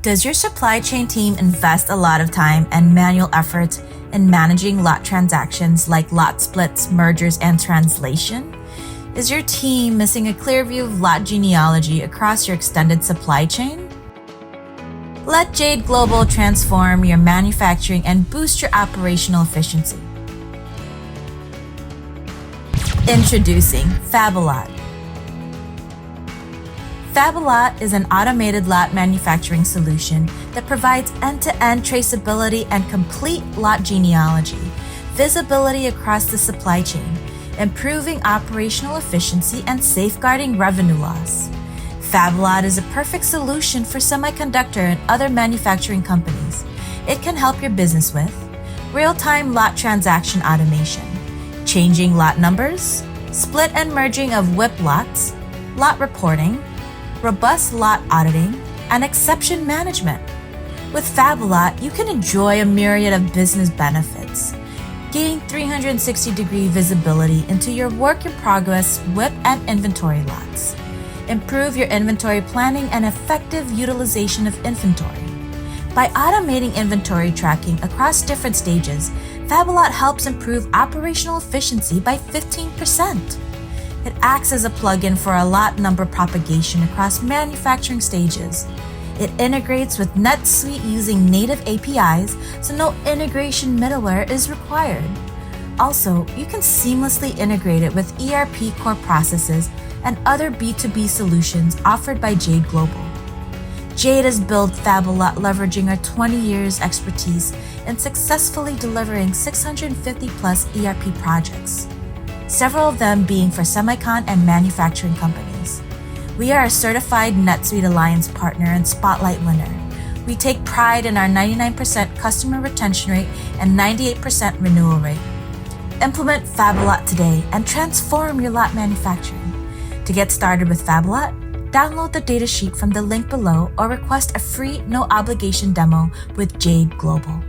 Does your supply chain team invest a lot of time and manual effort in managing lot transactions like lot splits, mergers, and translation? Is your team missing a clear view of lot genealogy across your extended supply chain? Let Jade Global transform your manufacturing and boost your operational efficiency. Introducing Fab-a-Lot. Fab-a-Lot is an automated lot manufacturing solution that provides end-to-end traceability and complete lot genealogy, visibility across the supply chain, improving operational efficiency and safeguarding revenue loss. Fab-a-Lot is a perfect solution for semiconductor and other manufacturing companies. It can help your business with real-time lot transaction automation, changing lot numbers, split and merging of WIP lots, lot reporting, robust lot auditing, and exception management. With Fab-a-Lot, you can enjoy a myriad of business benefits. Gain 360-degree visibility into your work-in-progress WIP and inventory lots. Improve your inventory planning and effective utilization of inventory. By automating inventory tracking across different stages, Fab-a-Lot helps improve operational efficiency by 15%. It acts as a plugin for a lot number propagation across manufacturing stages. It integrates with NetSuite using native APIs, so no integration middleware is required. Also, you can seamlessly integrate it with ERP core processes and other B2B solutions offered by Jade Global. Jade has built Fab-a-Lot leveraging our 20 years expertise in successfully delivering 650 plus ERP projects, several of them being for semicon and manufacturing companies. We are a certified NetSuite Alliance partner and Spotlight winner. We take pride in our 99% customer retention rate and 98% renewal rate. Implement Fab-a-Lot today and transform your lot manufacturing. To get started with Fab-a-Lot, download the datasheet from the link below or request a free, no-obligation demo with Jade Global.